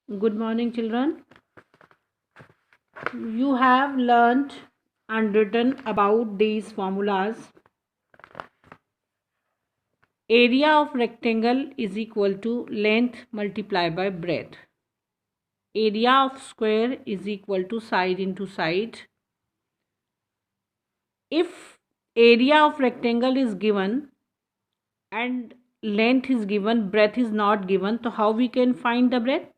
Good morning, children. You have learned and written about these formulas. Area of rectangle is equal to length multiplied by breadth. Area of square is equal to side into side. If area of rectangle is given and length is given, breadth is not given, so how we can find the breadth?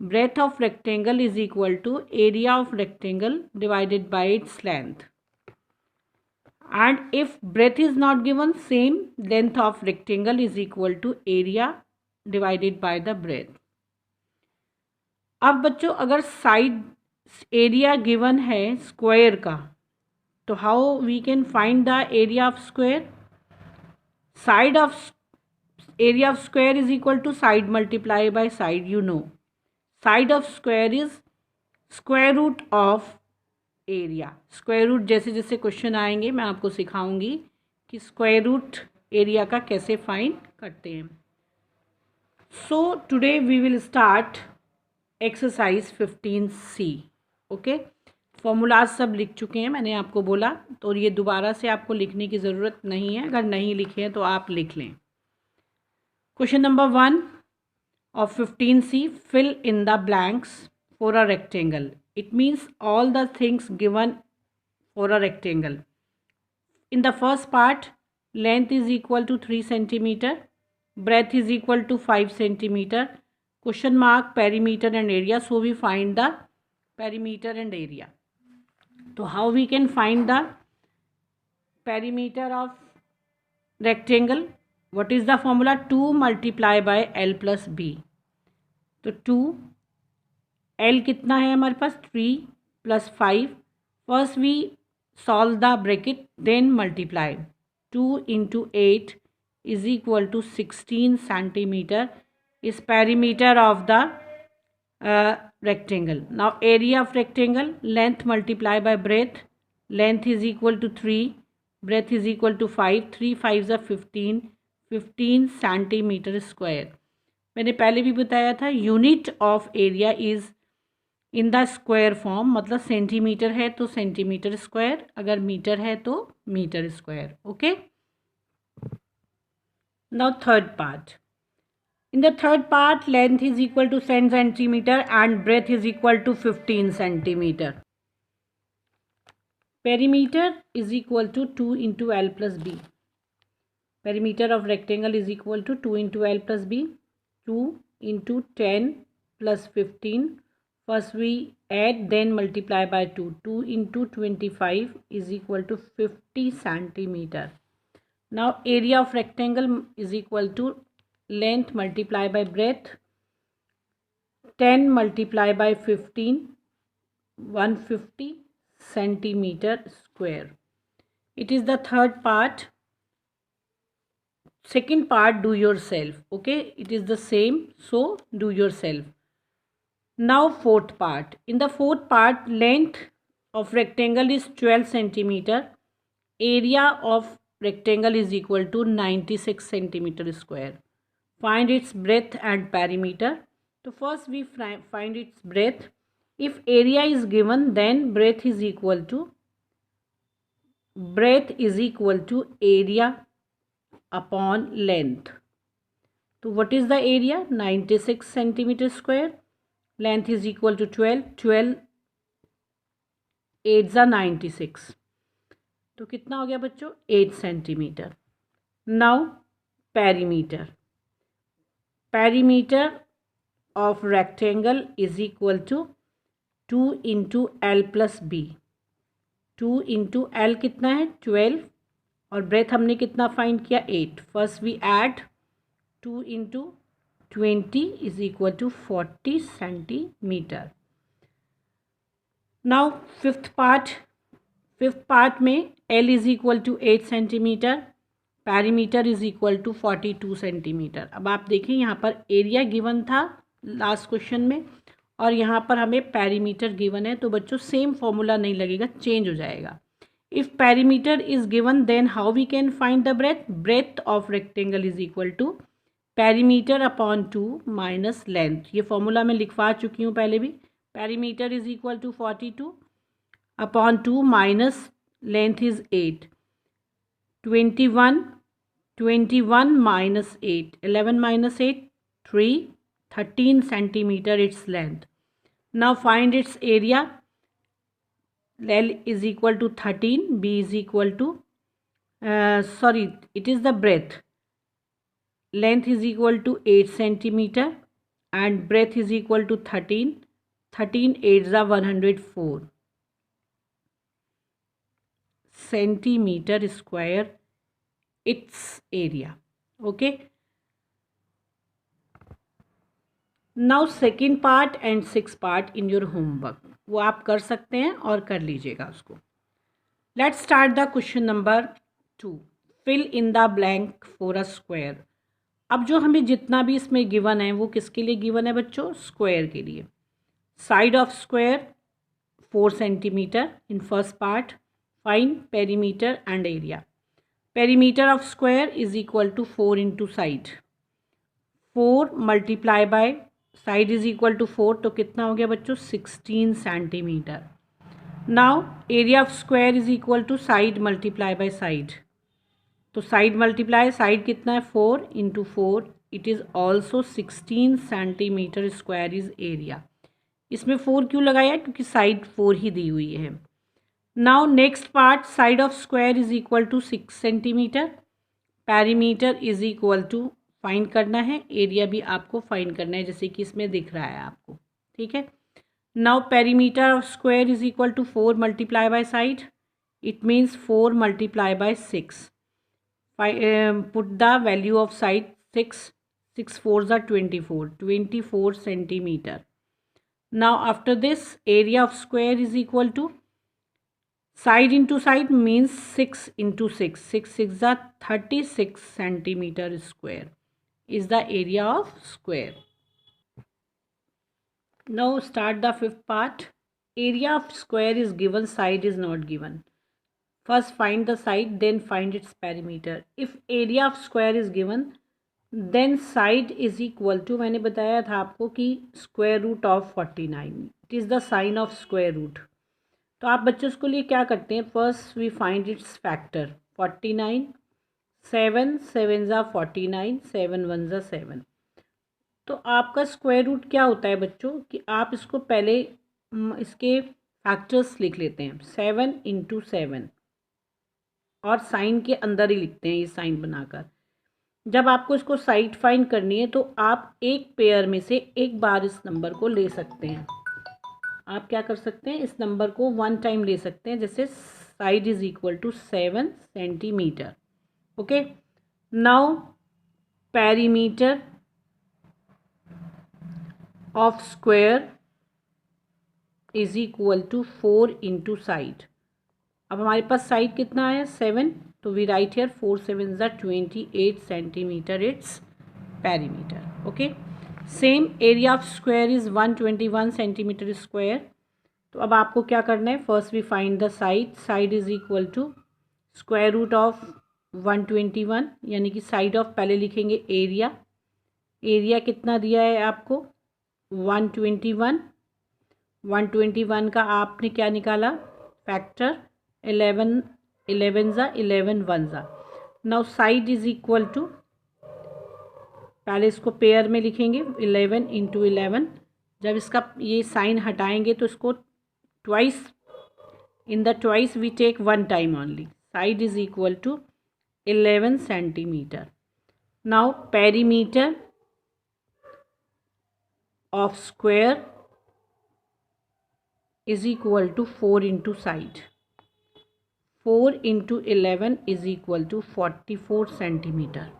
Breadth of rectangle is equal to area of rectangle divided by its length. And if breadth is not given, same length of rectangle is equal to area divided by the breadth. अब बच्चों अगर side area given है square का, तो how we can find the area of square? Side of area of square is equal to side multiply by side. You know side of square is square root of area. Square root जैसे जैसे question आएंगे मैं आपको सिखाऊंगी कि square root area का कैसे find करते हैं. So today we will start exercise 15C. Okay, formulas सब लिख चुके हैं मैंने आपको बोला, तो ये दोबारा से आपको लिखने की ज़रूरत नहीं है. अगर नहीं लिखे हैं तो आप लिख लें. Question number 1 of 15C, fill in the blanks for a rectangle. It means all the things given for a rectangle. In the first part, length is equal to 3 centimeter, breadth is equal to 5 centimeter, question mark perimeter and area, so we find the perimeter and area. So how we can find the perimeter of rectangle? What is the formula? 2 multiply by L plus B. तो 2 L कितना है हमारे पास? 3 plus 5. First we solve the bracket, then multiply. 2 into 8 is equal to 16 centimeter is perimeter of the rectangle. Now area of rectangle, length multiply by breadth. Length is equal to 3, breadth is equal to 5. 3 5s are 15 centimeter square. मैंने पहले भी बताया था unit of area is in the square form, मतलब centimetre है तो centimetre square, अगर metre है तो metre square. Okay, now third part. In the third part length is equal to 10 centimetre and breadth is equal to 15 centimetre. Perimeter is equal to 2 into L plus B. Perimeter of rectangle is equal to 2 into L plus B. 2 into 10 plus 15. First we add, then multiply by 2. 2 into 25 is equal to 50 centimeter. Now area of rectangle is equal to length multiply by breadth. 10 multiply by 15, 150 centimeter square. It is the third part. Second part do yourself. Okay, it is the same, so do yourself. Now fourth part. In the fourth part, length of rectangle is 12 centimeter. Area of rectangle is equal to 96 centimeter square. Find its breadth and perimeter. So first we find its breadth. If area is given, then breadth is equal to area upon length. So what is the area? 96 centimeter square. Length is equal to 12. 12 8s are 96. तो कितना हो गया बच्चों? 8 centimetre. Now perimeter. Perimeter of rectangle is equal to 2 into L plus B. 2 into L कितना है? 12 और breath हमने कितना फाइंड किया? 8. First we add 2 into 20 is equal to 40 centimetre. Now fifth part में L is equal to 8 centimetre, perimeter is equal to 42 centimetre. अब आप देखें यहाँ पर एरिया गिवन था लास्ट क्वेश्चन में और यहाँ पर हमें पेरीमीटर गिवन है, तो बच्चों सेम फॉर्मूला नहीं लगेगा, चेंज हो जाएगा. If perimeter is given, then how we can find the breadth? Breadth of rectangle is equal to perimeter upon 2 minus length, ये फॉर्मूला मैं लिखवा चुकी हूँ पहले भी। Perimeter is equal to 42 upon 2 minus length is 8, 21 minus 8, 11 minus 8, 3, 13 centimeter its length. Now find its area. L is equal to 13, B is equal to, it is the breadth. Length is equal to 8 centimeter and breadth is equal to 13. 13 8s are 104 centimeter square its area. Okay. Now second part and six part in your homework, वो आप कर सकते हैं और कर लीजिएगा उसको। Let's start the question number 2, fill in the blank for a square. अब जो हमें जितना भी इसमें गिवन है वो किसके लिए गिवन है बच्चों? स्क्वायर के लिए। Side of square 4 centimetre in first part, find perimeter and area. Perimeter of square is equal to 4 into side, 4 multiply by side is equal to 4, तो कितना हो गया बच्चों? 16 centimetre. Now area of square is equal to side multiply by side, तो side multiply side कितना है? 4 into 4, it is also 16 centimetre square is area. इसमें 4 क्यों लगाया? क्योंकि साइड 4 ही दी हुई है। Now next part, side of square is equal to 6 centimetre, perimeter is equal to find करना है, एरिया भी आपको फाइंड करना है जैसे कि इसमें दिख रहा है आपको, ठीक है। Now perimeter of square is equal to 4 multiply by side, it means 4 multiply by 6, put the value of side 6, 6 4s are 24 centimetre. Now after this area of square is equal to side into side means 6 into 6, 6 6 are 36 centimeter square is the area of square. Now start the fifth part. Area of square is given, side is not given. First find the side, then find its perimeter. If area of square is given, then side is equal to, मैंने बताया था आपको कि square root of 49, it is the sign of square root. तो आप बच्चों उसको लिए क्या करते हैं? First we find its factor, 49, 7 7 ज़ा 49, 7 1 ज़ा 7। तो आपका स्क्वायर रूट क्या होता है बच्चों कि आप इसको पहले इसके फैक्टर्स लिख लेते हैं, 7 इंटू 7, और साइन के अंदर ही लिखते हैं ये साइन बनाकर। जब आपको इसको साइड फाइंड करनी है तो आप एक पेयर में से एक बार इस नंबर को ले सकते हैं। आप क्या कर सकते हैं? इस नंबर को 1 टाइम ले सकते हैं, जैसे side is equal to 7 centimetre. Okay, now perimeter of square is equal to 4 into side. अब हमारे पास साइड कितना आया? 7, तो वी राइट हियर 4 7 ज़ा 28 centimetre it's perimeter. Okay, same area of square is 121 centimetre square. तो अब आपको क्या करना है? First we find the side, side is equal to square root of 121, यानी कि साइड ऑफ पहले लिखेंगे एरिया, एरिया कितना दिया है आपको? 121, 121 का आपने क्या निकाला? फैक्टर 11 11 ज़ा 11 1 ज़ा। Now side is equal to, पहले इसको पेयर में लिखेंगे 11 इंटू 11, जब इसका ये साइन हटाएंगे तो इसको twice, in the twice we take 1 time only, side is equal to 11 centimetre. Now perimeter of square is equal to 4 into side, 4 into 11 is equal to 44 centimetre.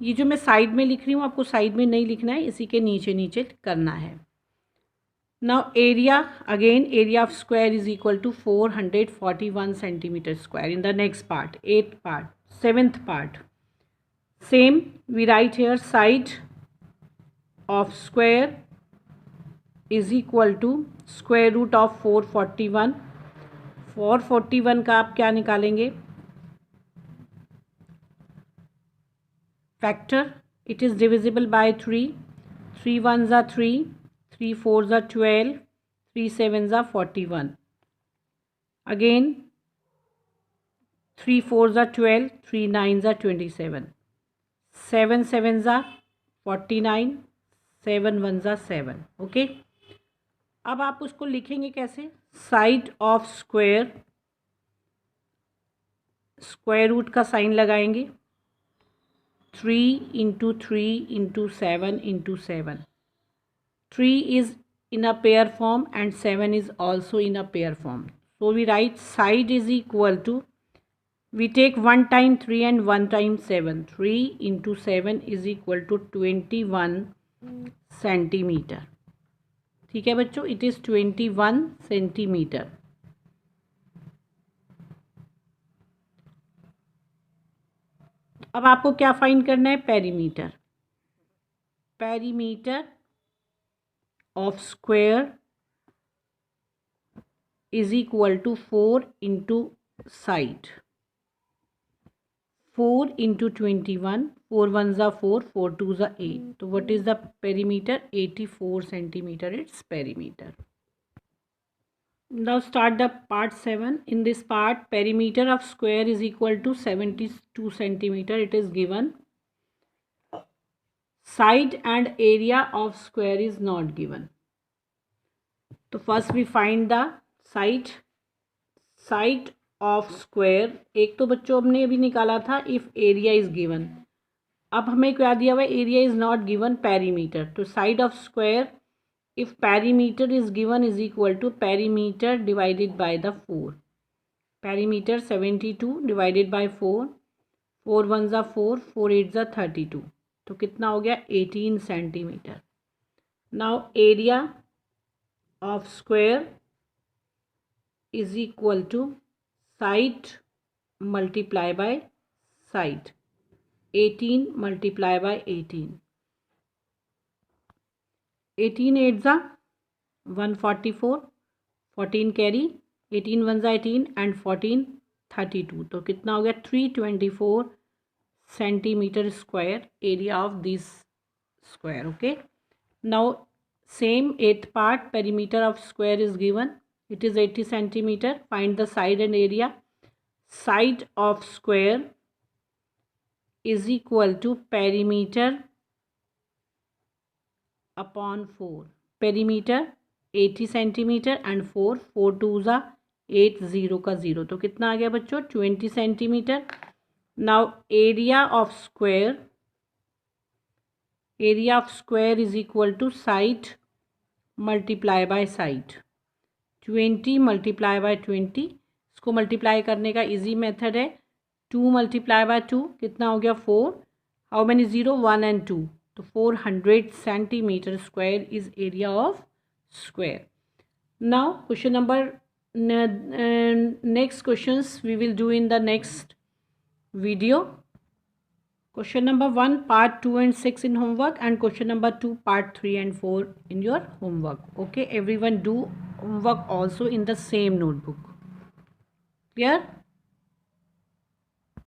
ये जो मैं साइड में लिख रही हूँ आपको साइड में नहीं लिखना है, इसी के नीचे नीचे करना है। Now area, again area of square is equal to 441 centimetre square in the next part, 8th part, 7th part. Same we write here side of square is equal to square root of 441, 441 का आप क्या निकालेंगे? Factor it is divisible by 3. 3 ones are 3, 3 fours are 12, 3 sevens are 41. Again 3 fours are 12, 3 nines are 27. 7 sevens are 49, 7 ones are 7. ओके, अब आप उसको लिखेंगे कैसे? Side of square, square root का साइन लगाएंगे. 3 into 3 into 7 into 7. 3 is in a pair form and 7 is also in a pair form. So we write side is equal to, we take 1 time 3 and 1 time 7. 3 into 7 is equal to 21 centimeter. ठीक है बच्चों, it is 21 centimeter. अब आपको क्या find करना है? Perimeter. Perimeter of square is equal to 4 into side. 4 into 21, 4 ones are 4, 4 twos are 8. So what is the perimeter? 84 centimeter, its perimeter. Now start the part 7. In this part, perimeter of square is equal to 72 centimeter. It is given. Side and area of square is not given. So first we find the side. Side of square, एक तो बच्चों हमने अभी निकाला था if area is given. अब हमें क्या दिया हुआ है? Area is not given, perimeter. तो side of square if perimeter is given is equal to perimeter divided by the 4. Perimeter 72 divided by 4. 4 ones are 4, 4 8s are 32. तो कितना हो गया? 18 centimetre. Now area of square is equal to side multiply by side. 18 multiply by 18. 18 8s are 144. 14 carry. 18 ones are 18 and 14 32. तो कितना हो गया? 324 centimeter square area of this square. Okay. Now same 8th part, perimeter of square is given. It is 80 centimeter. Find the side and area. Side of square is equal to perimeter upon 4. Perimeter 80 centimeter and 4. 4 twos are 8, 0 का 0. तो कितना आ गया बच्चों? 20 centimeter. Now area of square. Area of square is equal to side multiply by side. 20 multiply by 20. इसको multiply करने का easy method है. 2 multiply by 2 कितना हो गया? 4. How many 0? 1 and 2. तो 400 centimetre square is area of square. Now question number next questions we will do in the next video. Question number 1, part 2 and 6 in homework, and question number 2, part 3 and 4 in your homework. Okay, everyone do homework also in the same notebook. Clear?